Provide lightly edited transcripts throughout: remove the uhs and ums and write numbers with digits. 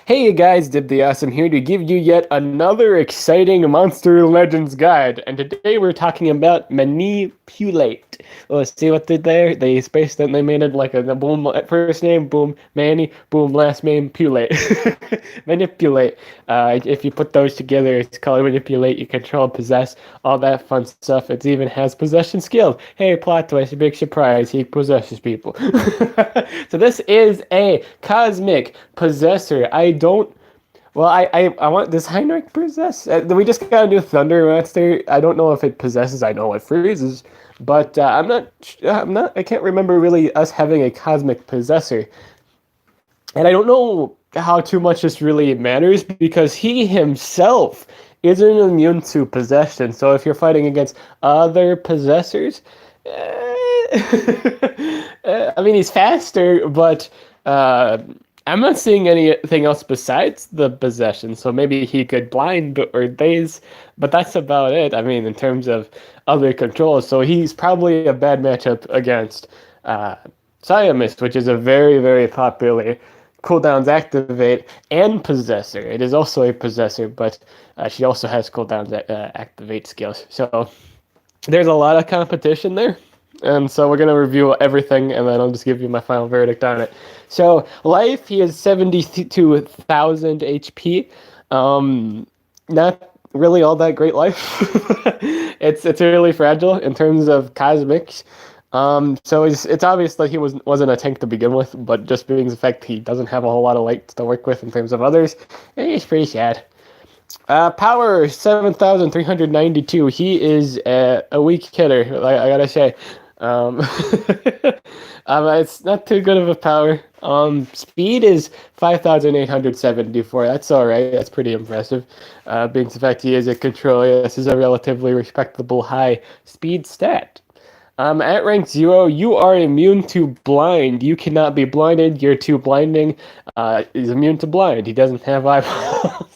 Hey guys, Dib the Awesome here to give you yet another exciting Monster Legends guide. And today we're talking about Manipulate. Let's see what they did there. They spaced it and they made it like a boom first name, boom, Manny, boom, last name, Pulate. Manipulate. If you put those together, it's called Manipulate. You control, possess, all that fun stuff. It even has possession skills. Hey, plot twist, big surprise, he possesses people. So this is a cosmic possessor. I want this Heinrich possess. We just got a new Thunder Monster. I don't know if it possesses. I know it freezes, but I can't remember really us having a cosmic possessor, and I don't know how too much this really matters because he himself isn't immune to possession. So if you're fighting against other possessors, I mean he's faster, but I'm not seeing anything else besides the possession, so maybe he could blind or daze, but that's about it. I mean, in terms of other controls, so he's probably a bad matchup against Siamist, which is a very, very popular cooldowns activate and possessor. It is also a possessor, but she also has cooldowns activate skills. So there's a lot of competition there. And so we're going to review everything, and then I'll just give you my final verdict on it. So life, he is 72,000 HP. Not really all that great life. It's really fragile in terms of cosmics. So it's obvious that he wasn't a tank to begin with, but just being the fact he doesn't have a whole lot of light to work with in terms of others, he's pretty sad. Power 7,392. He is a weak hitter, I gotta say. It's not too good of a power. Speed is 5,874. That's all right. That's pretty impressive. Being the fact he is a controller, this is a relatively respectable high speed stat. At rank 0, you are immune to blind. You cannot be blinded. You're too blinding. He's immune to blind. He doesn't have eyeballs.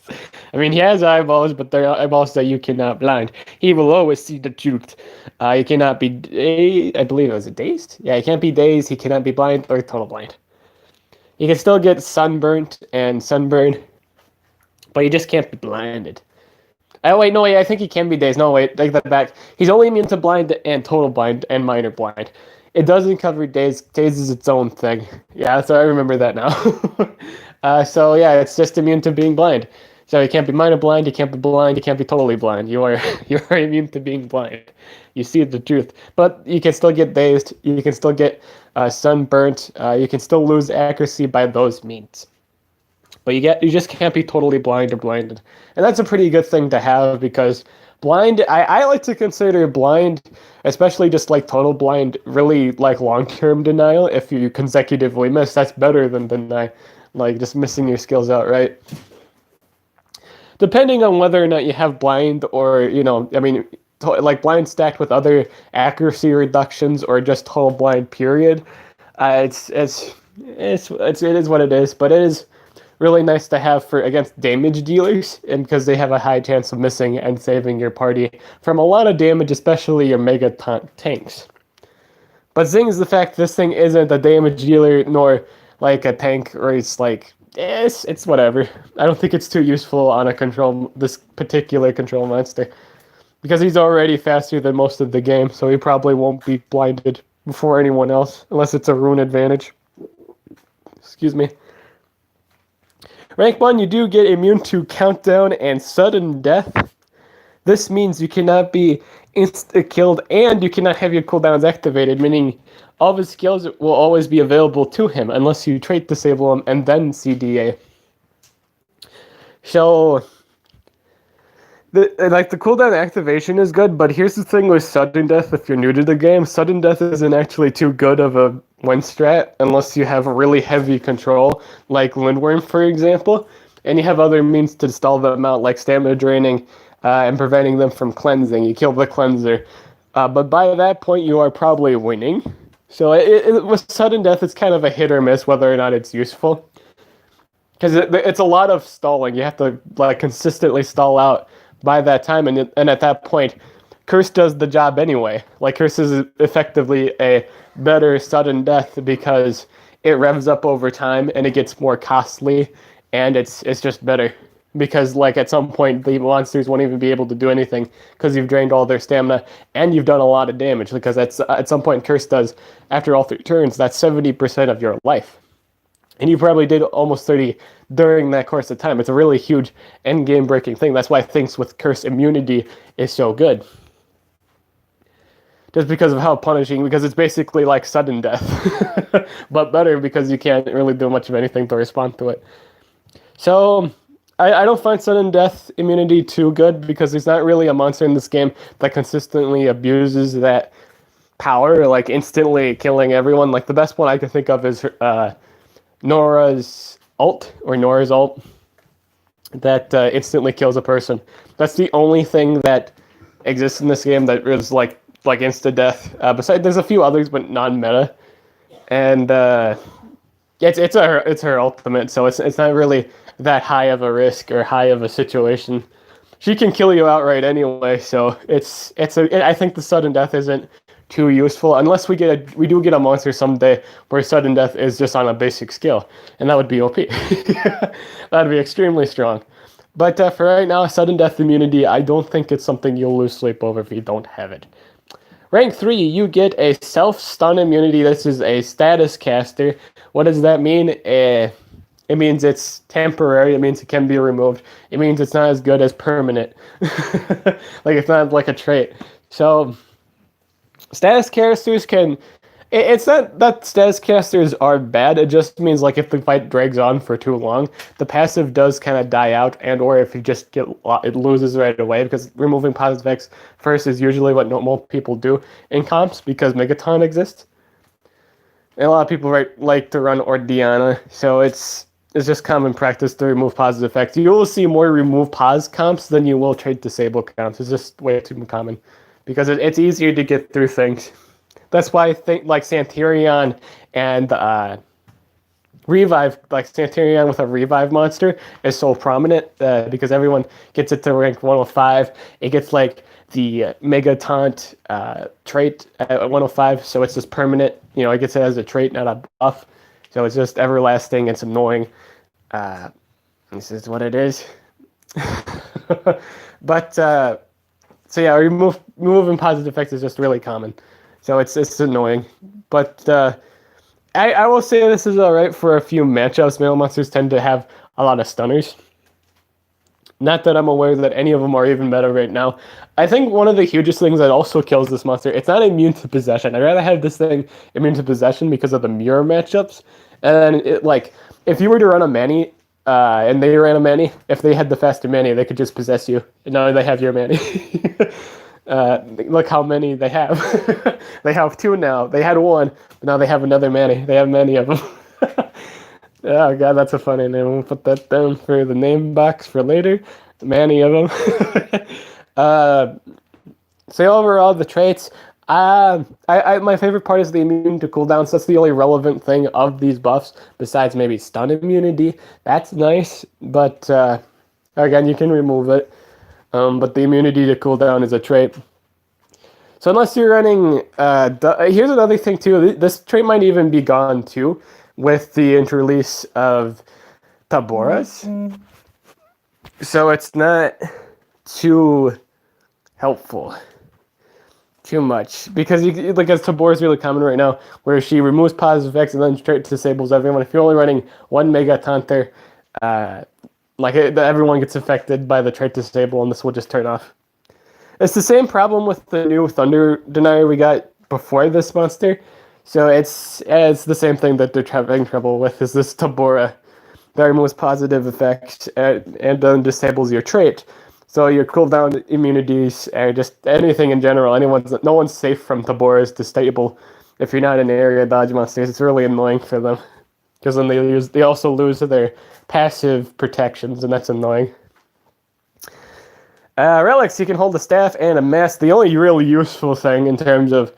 I mean, he has eyeballs, but they're eyeballs that you cannot blind. He will always see the truth. He cannot be, I believe it was dazed? Yeah, he can't be dazed, he cannot be blind, or total blind. He can still get sunburnt and sunburned, but he just can't be blinded. Oh, wait, no, wait, I think he can be dazed. No, wait, take that back. He's only immune to blind and total blind and minor blind. It doesn't cover daze. Daze is its own thing. Yeah, so I remember that now. So, yeah, it's just immune to being blind. So you can't be minor blind, you can't be blind, you can't be totally blind. You are immune to being blind. You see the truth. But you can still get dazed, you can still get sunburnt, you can still lose accuracy by those means. But you just can't be totally blind or blinded. And that's a pretty good thing to have because blind, I like to consider blind, especially just like total blind, really like long-term denial. If you consecutively miss, that's better than deny, like just missing your skills outright. Depending on whether or not you have blind or, like blind stacked with other accuracy reductions or just total blind period, it is what it is. But it is really nice to have for against damage dealers, and because they have a high chance of missing and saving your party from a lot of damage, especially your mega tanks. But the thing is the fact this thing isn't a damage dealer nor like a tank, or it's like. It's whatever. I don't think it's too useful on this particular control monster. Because he's already faster than most of the game, so he probably won't be blinded before anyone else, unless it's a rune advantage. Excuse me. Rank 1, you do get immune to countdown and sudden death. This means you cannot be insta-killed and you cannot have your cooldowns activated, meaning all of his skills will always be available to him unless you trait disable him and then CDA. So, the cooldown activation is good, but here's the thing with sudden death. If you're new to the game, sudden death isn't actually too good of a win strat unless you have really heavy control, like Lindworm, for example, and you have other means to stall them out, like stamina draining and preventing them from cleansing. You kill the cleanser, but by that point, you are probably winning. So with sudden death, it's kind of a hit or miss whether or not it's useful. Because it's a lot of stalling. You have to like consistently stall out by that time, and at that point, Curse does the job anyway. Like Curse is effectively a better sudden death because it revs up over time and it gets more costly and it's just better because like at some point the monsters won't even be able to do anything because you've drained all their stamina and you've done a lot of damage because that's at some point curse does after all 3 turns that's 70% of your life, and you probably did almost 30 during that course of time. It's a really huge end game breaking thing. That's why things with curse immunity is so good, just because of how punishing, because it's basically like sudden death but better because you can't really do much of anything to respond to it. So I don't find sudden death immunity too good because there's not really a monster in this game that consistently abuses that power, like instantly killing everyone. Like the best one I can think of is Nora's ult that instantly kills a person. That's the only thing that exists in this game that is like insta death. Besides, there's a few others, but non-meta, and it's her ultimate, so it's not really that high of a risk or high of a situation. She can kill you outright anyway, so I think the sudden death isn't too useful unless we do get a monster someday where sudden death is just on a basic skill, and that would be OP. That'd be extremely strong. But for right now, sudden death immunity, I don't think it's something you'll lose sleep over if you don't have it. Rank 3, you get a self-stun immunity. This is a status caster. What does that mean? It means it's temporary. It means it can be removed. It means it's not as good as permanent. Like, it's not like a trait. So, status casters can... It's not that status casters are bad. It just means, like, if the fight drags on for too long, the passive does kind of die out, and or if you just it loses right away, because removing positive effects first is usually what normal people do in comps, because Megaton exists. And a lot of people like to run Ordiana, so it's just common practice to remove positive effects. You will see more remove pos comps than you will trait disable comps. It's just way too common, because it's easier to get through things. That's why I think like Santerion and Revive, like Santerion with a Revive monster is so prominent because everyone gets it to rank 105. It gets like the Mega Taunt trait at 105, so it's just permanent. You know, it gets it as a trait, not a buff. So it's just everlasting. It's annoying. This is what it is. But so yeah, removing positive effects is just really common. So it's annoying, but I will say this is alright for a few matchups. Melee monsters tend to have a lot of stunners. Not that I'm aware that any of them are even meta right now. I think one of the hugest things that also kills this monster, it's not immune to possession. I'd rather have this thing immune to possession because of the mirror matchups. And it, like, if you were to run a Manny, and they ran a Manny, if they had the faster Manny, they could just possess you. And now they have your Manny. Look how many they have. They have 2 now. They had 1, but now they have another Manny. They have many of them. Oh god, that's a funny name. We'll put that down for the name box for later. Many of them. So overall, the traits. My favorite part is the immune to cooldowns. That's the only relevant thing of these buffs, besides maybe stun immunity. That's nice, but again, you can remove it. But the immunity to cooldown is a trait. So unless you're running... here's another thing, too. This trait might even be gone, too, with the interrelease of Taboras. So it's not too helpful. Too much. Because, as Tabora is really common right now, where she removes positive effects and then straight disables everyone. If you're only running 1 Mega Taunter, everyone gets affected by the trait disable, and this will just turn off. It's the same problem with the new Thunder Denier we got before this monster. So it's the same thing that they're having trouble with, is this Tabora that removes positive effects and then disables your trait. So your cooldown immunities, just anything in general, no one's safe from Tabora's disable if you're not in area dodge monsters. It's really annoying for them. Because then they also lose their passive protections, and that's annoying. Relics, you can hold a staff and a mask. The only really useful thing in terms of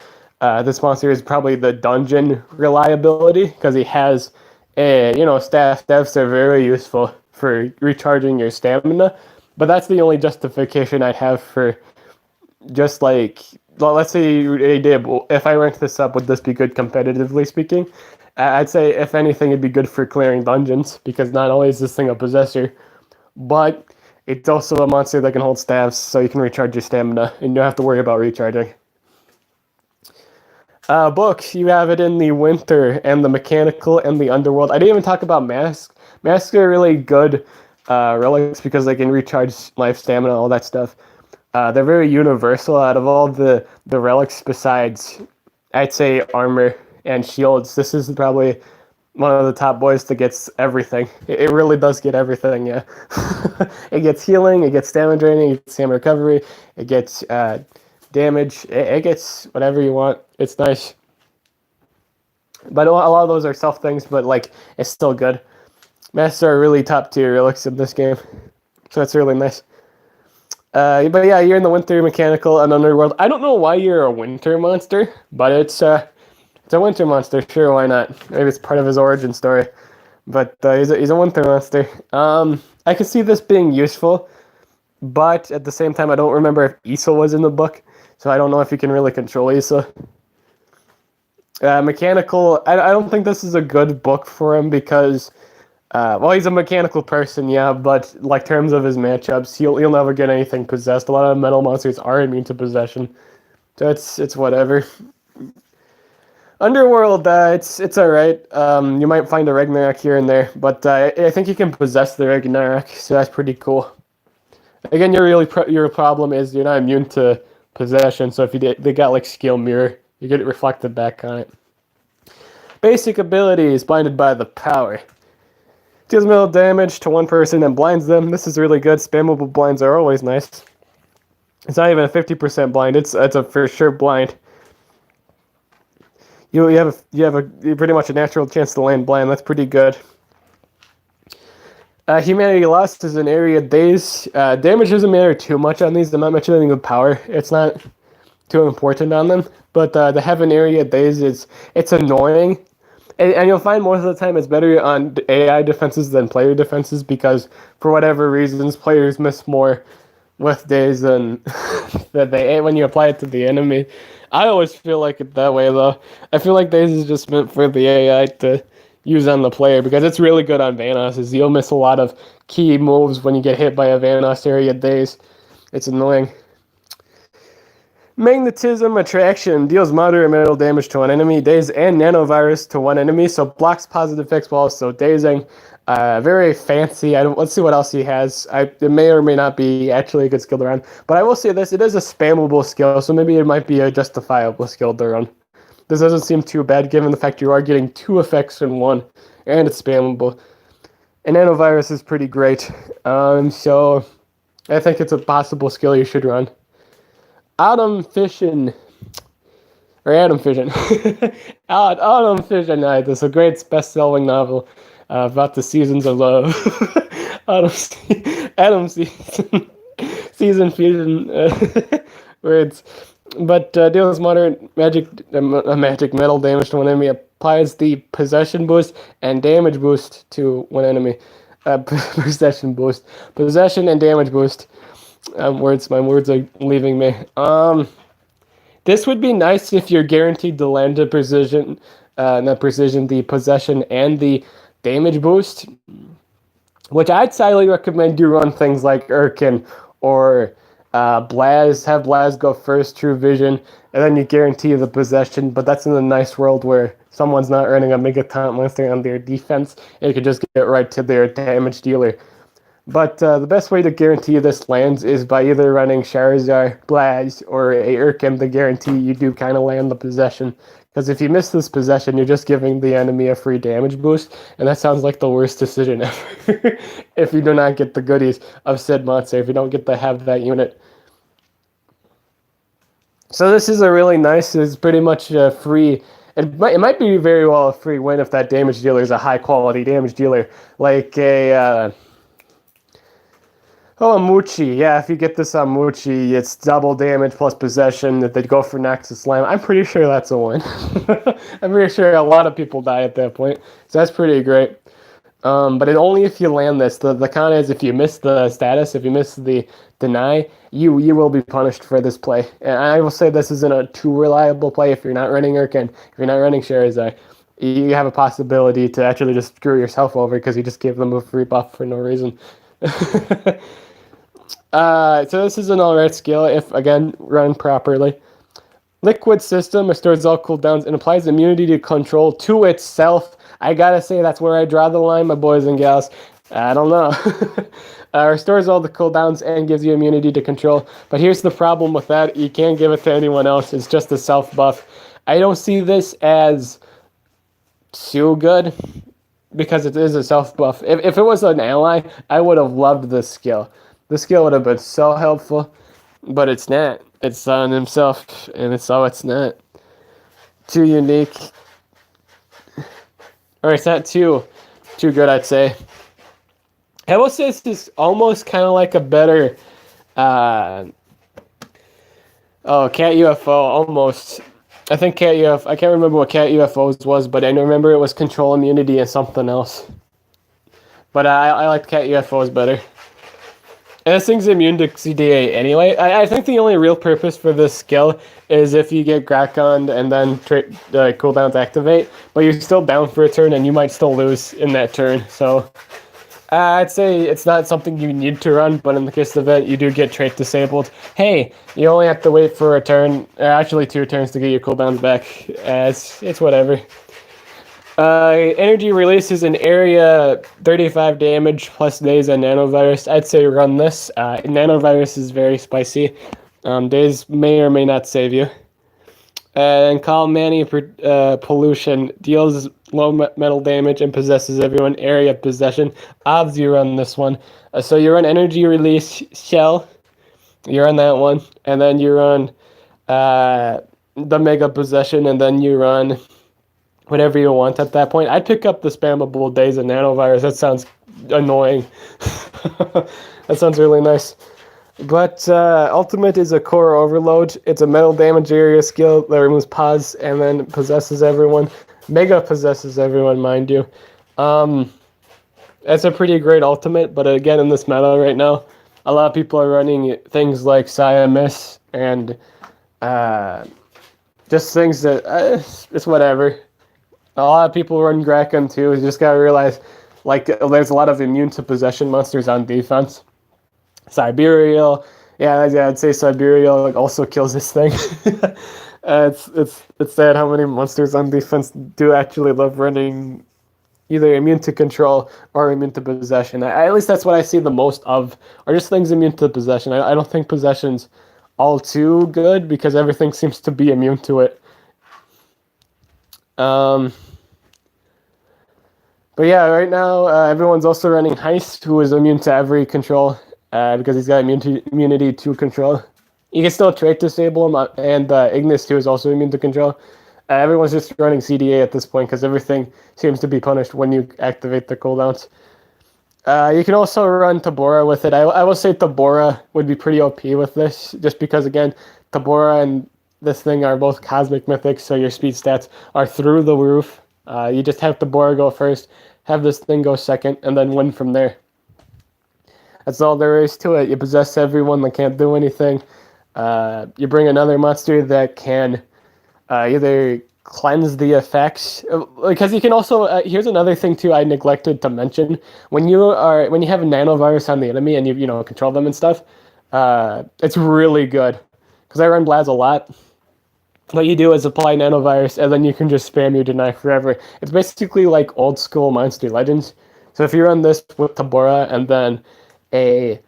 this monster is probably the dungeon reliability, because he has staff. Staffs are very useful for recharging your stamina, but that's the only justification I'd have for just like, let's say if I rank this up, would this be good competitively speaking? I'd say, if anything, it'd be good for clearing dungeons, because not only is this thing a possessor, but it's also a monster that can hold staves, so you can recharge your stamina, and you don't have to worry about recharging. Books, you have it in the winter and the mechanical and the underworld. I didn't even talk about masks. Masks are really good relics because they can recharge life, stamina, all that stuff. They're very universal out of all the relics besides, I'd say, armor and shields. This is probably one of the top boys that gets everything. It really does get everything, yeah. It gets healing, it gets stamina draining, it gets stamina recovery, it gets damage, it gets whatever you want. It's nice. But a lot of those are self things, but like, it's still good. Masters are really top tier relics in this game. So that's really nice. But yeah, you're in the winter, mechanical, and underworld. I don't know why you're a winter monster, but it's a winter monster. Sure, why not? Maybe it's part of his origin story. But he's a winter monster. I can see this being useful, but at the same time, I don't remember if Issa was in the book, so I don't know if you can really control Issa. Mechanical, I don't think this is a good book for him because, well, he's a mechanical person, yeah, but like terms of his matchups, he'll never get anything possessed. A lot of metal monsters are immune to possession, so it's whatever. Underworld, it's all right. You might find a Ragnarok here and there, but I think you can possess the Ragnarok, so that's pretty cool. Again, your problem is you're not immune to possession, so if they got like skill mirror, you get it reflected back on it. Basic abilities, blinded by the power. Deals metal damage to one person and blinds them. This is really good. Spammable blinds are always nice. It's not even a 50% blind. It's a for sure blind. You have pretty much a natural chance to land blind. That's pretty good. Humanity lost is an area daze. Damage doesn't matter too much on these. I'm not mentioning the power. It's not too important on them. But the heaven area daze it's annoying. And you'll find most of the time it's better on AI defenses than player defenses because for whatever reasons players miss more with daze than that they when you apply it to the enemy. I always feel like it that way though. I feel like daze is just meant for the AI to use on the player because it's really good on Vanos. You'll miss a lot of key moves when you get hit by a Vanos area daze. It's annoying. Magnetism attraction deals moderate metal damage to one enemy, daze and nanovirus to one enemy, so blocks positive effects while also dazing. Very fancy. Let's see what else he has. It may or may not be actually a good skill to run, but I will say this: it is a spammable skill, so maybe it might be a justifiable skill to run. This doesn't seem too bad given the fact you are getting 2 effects in one, and it's spammable. And nanovirus is pretty great, so I think it's a possible skill you should run. Atom Fission. Atom Fission. This is a great best-selling novel about the seasons of love. Atom Season. Season Fusion. Words. But deals moderate magic metal damage to one enemy. Applies the possession boost and damage boost to one enemy. Possession boost. Possession and damage boost. My words are leaving me. This would be nice if you're guaranteed to land the the possession and the damage boost, which I'd highly recommend you run things like Urkin or Blaz. Have Blaz go first, True Vision, and then you guarantee the possession, but that's in a nice world where someone's not running a Megaton monster on their defense, and you can just get right to their damage dealer. But the best way to guarantee this lands is by either running Charizard, Blaz, or a Urkin to guarantee you do kind of land the possession. Because if you miss this possession, you're just giving the enemy a free damage boost, and that sounds like the worst decision ever. If you do not get the goodies of said monster, if you don't get to have that unit. So this is a really nice, it's pretty much a free, it might be very well a free win if that damage dealer is a high quality damage dealer, like a... Oh, Muchi. Yeah, if you get this on Muchi, it's double damage plus possession that they go for Nexus Slam. I'm pretty sure that's a win. I'm pretty sure a lot of people die at that point. So that's pretty great. But only if you land this. The con is if you miss the status, if you miss the deny, you will be punished for this play. And I will say this isn't a too reliable play if you're not running Urkin, if you're not running Charizard. you have a possibility to actually just screw yourself over because you just gave them a free buff for no reason. So this is an alright skill if, again, run properly. Liquid System restores all cooldowns and applies immunity to control to itself. I gotta say, that's where I draw the line, my boys and gals. I don't know. Restores all the cooldowns and gives you immunity to control. But here's the problem with that. You can't give it to anyone else. It's just a self-buff. I don't see this as too good because it is a self-buff. If it was an ally, I would have loved this skill. This skill would have been so helpful, but it's not. It's on himself, and it's not. Too unique. Or it's not too good, I'd say. I will say this is almost kind of like a better... Cat UFO, almost. I think Cat UFO... I can't remember what Cat UFOs was, but I remember it was control immunity and something else. But I like Cat UFOs better. And this thing's immune to CDA anyway. I think the only real purpose for this skill is if you get Grakoned and then cooldowns activate, but you're still down for a turn and you might still lose in that turn. So I'd say it's not something you need to run, but in the case of it, you do get trait disabled. Hey, you only have to wait for a turn, actually 2 turns to get your cooldowns back. It's whatever. Energy releases an area 35 damage plus daze and nanovirus. I'd say run this. Nanovirus is very spicy. Daze may or may not save you. And Call Manny Pollution deals low metal damage and possesses everyone. Area possession. Obvs, you run this one. So you run energy release shell. You run that one. And then you run the mega possession. And then you run whatever you want at that point. I'd pick up the spammable daze and nanovirus. That sounds annoying. That sounds really nice. But ultimate is a core overload. It's a metal damage area skill that removes pause and then possesses everyone. Mega possesses everyone, mind you. That's a pretty great ultimate, but again, in this meta right now, a lot of people are running things like Siamis and just things that it's whatever. A lot of people run Graken too. You just gotta realize, like, there's a lot of immune to possession monsters on defense. Siberial, yeah, I'd say Siberial like also kills this thing. It's sad how many monsters on defense do actually love running either immune to control or immune to possession. At least that's what I see the most of, or just things immune to possession. I don't think possession's all too good because everything seems to be immune to it. But yeah, right now everyone's also running Heist, who is immune to every control because he's got immunity to control. You can still trait disable him, and Ignis too is also immune to control. Everyone's just running CDA at this point because everything seems to be punished when you activate the cooldowns. You can also run Tabora with it. I will say Tabora would be pretty OP with this, just because, again, Tabora and this thing are both cosmic mythics, so your speed stats are through the roof. You just have Tabora go first, have this thing go second, and then win from there. That's all there is to it. You possess everyone that can't do anything. You bring another monster that can either cleanse the effects, because you can also here's another thing too I neglected to mention. When you have a nanovirus on the enemy and you control them and stuff, it's really good because I run Blaz a lot. What you do is apply nanovirus and then you can just spam your deny forever. It's basically like old school Monster Legends. So if you run this with Tabora and then a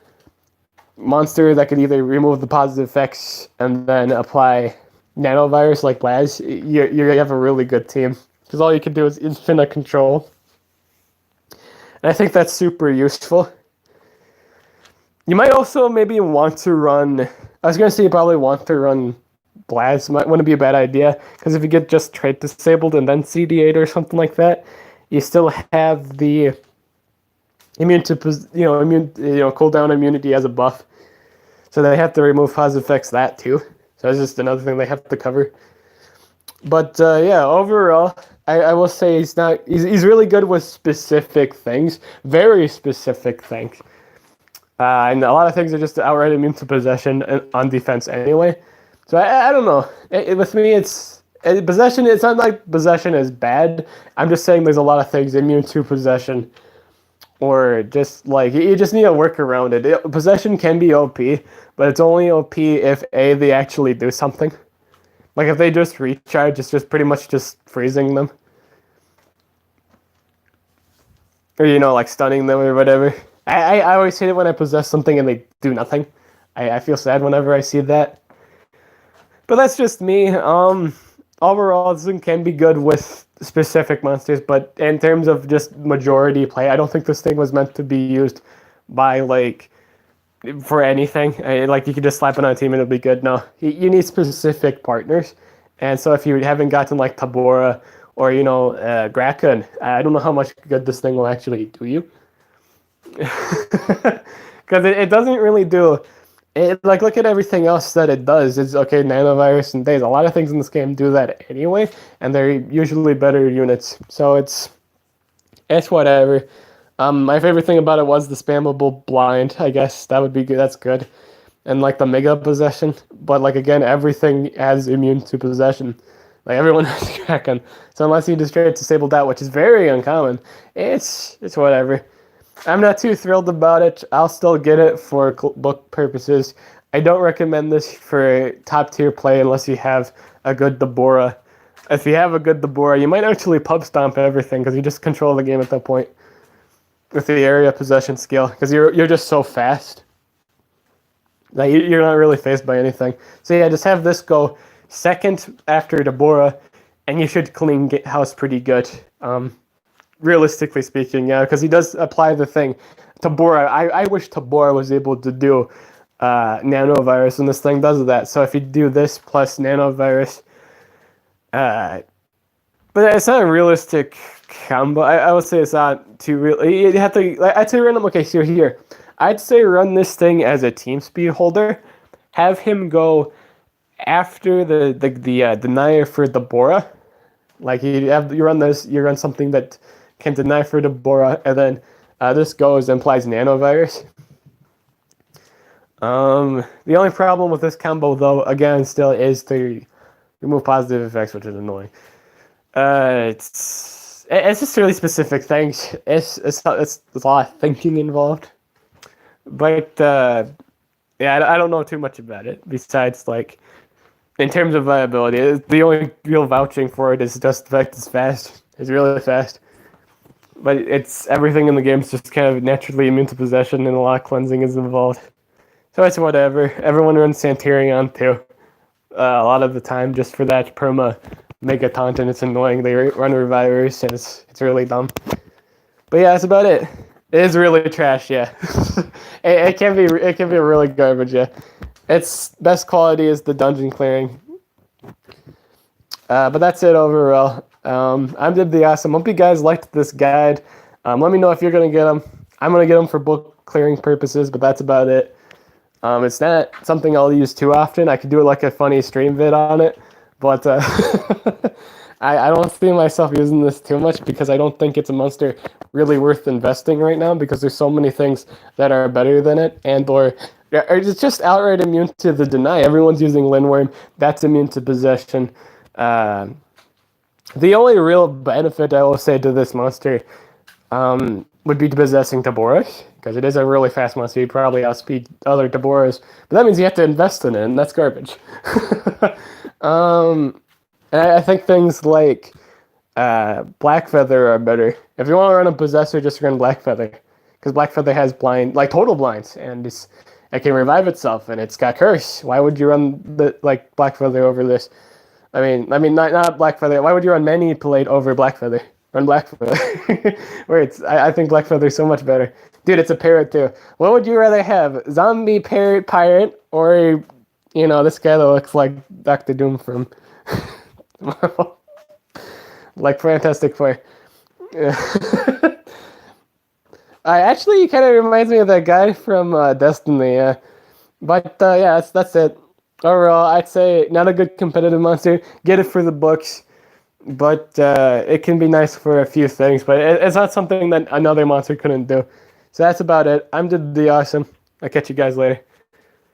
monster that could either remove the positive effects and then apply nanovirus like Blaz, you have a really good team because all you can do is infinite control. And I think that's super useful. You might also maybe want to run, I was going to say you probably want to run Blaz, wouldn't be a bad idea, because if you get just trait disabled and then CD8 or something like that, you still have the cooldown immunity as a buff. So they have to remove positive effects that too. So it's just another thing they have to cover. But yeah, overall, I will say he's really good with specific things, very specific things. And a lot of things are just outright immune to possession on defense anyway. So I don't know. With me, it's Possession, it's not like possession is bad. I'm just saying there's a lot of things immune to possession, or just like you just need to work around it. Possession can be OP, but it's only OP if they actually do something. Like if they just recharge, it's just pretty much just freezing them, or like stunning them or whatever. I always hate it when I possess something and they do nothing. I feel sad whenever I see that. But that's just me. Overall, this thing can be good with specific monsters, but in terms of just majority play, I don't think this thing was meant to be used by for anything. Like you could just slap it on a team and it'll be good. No, you need specific partners, and so if you haven't gotten like Tabora or Graken, I don't know how much good this thing will actually do you, because it doesn't really do. Look at everything else that it does. It's okay, nanovirus and days. A lot of things in this game do that anyway, and they're usually better units. So it's whatever. My favorite thing about it was the spammable blind. I guess that would be good. That's good. And like the mega possession, but like again, everything has immune to possession. Like everyone has Kraken. So unless you just straight disable that, which is very uncommon, it's whatever. I'm not too thrilled about it. I'll still get it for book purposes. I don't recommend this for top tier play unless you have a good Deborah. If you have a good Deborah, you might actually pub stomp everything because you just control the game at that point with the area possession skill, because you're just so fast. Like you're not really phased by anything. So yeah, just have this go second after Deborah, and you should clean house pretty good. Realistically speaking, yeah, because he does apply the thing. Tabora, I wish Tabora was able to do nanovirus, and this thing does that. So if you do this plus nanovirus, but it's not a realistic combo. I would say it's not too real. You have to. I'd say run. Okay, so here, I'd say run this thing as a team speed holder. Have him go after the denier for Deborah. Like you run this, you run something that can deny for Deborah, and then this goes and applies nanovirus. The only problem with this combo, though, again, still is to remove positive effects, which is annoying. It's just really specific things. It's a lot of thinking involved, but yeah, I don't know too much about it besides like. In terms of viability, the only real vouching for it is just the fact it's fast. It's really fast. But it's everything in the game is just kind of naturally immune to possession, and a lot of cleansing is involved. So it's whatever. Everyone runs Santirion too. A lot of the time, just for that perma mega taunt, and it's annoying. They run revivers, and it's really dumb. But yeah, that's about it. It is really trash, yeah. it can be really garbage, yeah. Its best quality is the dungeon clearing. But that's it overall. I'm Dib the Awesome. Hope you guys liked this guide. Let me know if you're going to get them. I'm going to get them for book clearing purposes, but that's about it. It's not something I'll use too often. I could do like a funny stream vid on it, but I don't see myself using this too much because I don't think it's a monster really worth investing right now, because there's so many things that are better than it, or it's just outright immune to the deny. Everyone's using Lindworm. That's immune to possession. The only real benefit I will say to this monster would be possessing Taboras, because it is a really fast monster. You probably outspeed other Taboras, but that means you have to invest in it, and that's garbage. And I think things like Blackfeather are better. If you want to run a Possessor, just run Blackfeather, because Blackfeather has total blinds, and it can revive itself, and it's got Curse. Why would you run Blackfeather over this? I mean, not Blackfeather. Why would you run Manipulate over Blackfeather? Run Blackfeather. I think Blackfeather is so much better. Dude, it's a parrot too. What would you rather have? Zombie parrot pirate, or this guy that looks like Dr. Doom from Marvel? Like Fantastic Four. Actually, he kind of reminds me of that guy from Destiny. But yeah, that's it. Overall, I'd say not a good competitive monster. Get it for the books, but it can be nice for a few things. But it's not something that another monster couldn't do. So that's about it. I'm the Awesome. I'll catch you guys later.